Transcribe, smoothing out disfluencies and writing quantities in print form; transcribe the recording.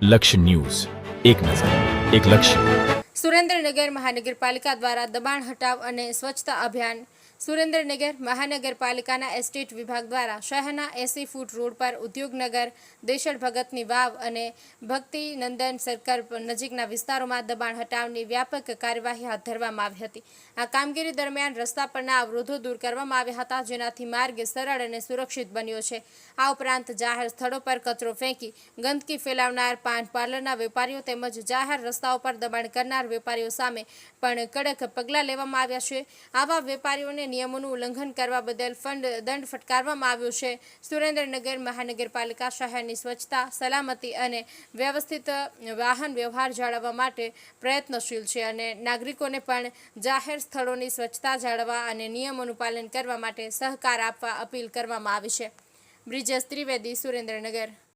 લક્ષ્ય ન્યૂઝ, એક નજર, એક લક્ષ્ય. સુરેન્દ્રનગર મહાનગરપાલિકા દ્વારા દબાણ હટાવ અને સ્વચ્છતા અભિયાન. સુરેન્દ્રનગર મહાનગરપાલિકાના એસ્ટેટ વિભાગ દ્વારા શહેરના 80 ફૂટ રોડ પર ઉદ્યોગનગર, દેશળ ભગતની વાવ અને ભક્તિનંદન સર્કલ નજીકના વિસ્તારોમાં દબાણ હટાવની વ્યાપક કાર્યવાહી હાથ ધરવામાં આવી હતી. આ કામગીરી દરમિયાન રસ્તા પરના અવરોધો દૂર કરવામાં આવ્યા હતા, જેનાથી માર્ગ સરળ અને સુરક્ષિત બન્યો છે. આ ઉપરાંત જાહેર સ્થળો પર કચરો ફેંકી ગંદકી ફેલાવનાર પાન પાર્લરના વેપારીઓ તેમજ જાહેર રસ્તાઓ પર દબાણ કરનાર વેપારીઓ સામે પણ કડક પગલાં લેવામાં આવ્યા છે. આવા વેપારીઓને નિયમોનું ઉલ્લંઘન કરવા બદલ દંડ ફટકારવામાં આવ્યો છે. સુરેન્દ્રનગર મહાનગરપાલિકા શહેરની સ્વચ્છતા, સલામતી અને વ્યવસ્થિત વાહન વ્યવહાર જાળવવા માટે પ્રયત્નશીલ છે અને નાગરિકોને પણ જાહેર સ્થળોની સ્વચ્છતા જાળવવા અને નિયમોનું પાલન કરવા માટે સહકાર આપવા અપીલ કરવામાં આવી છે. બ્રિજેશ ત્રિવેદી, સુરેન્દ્રનગર.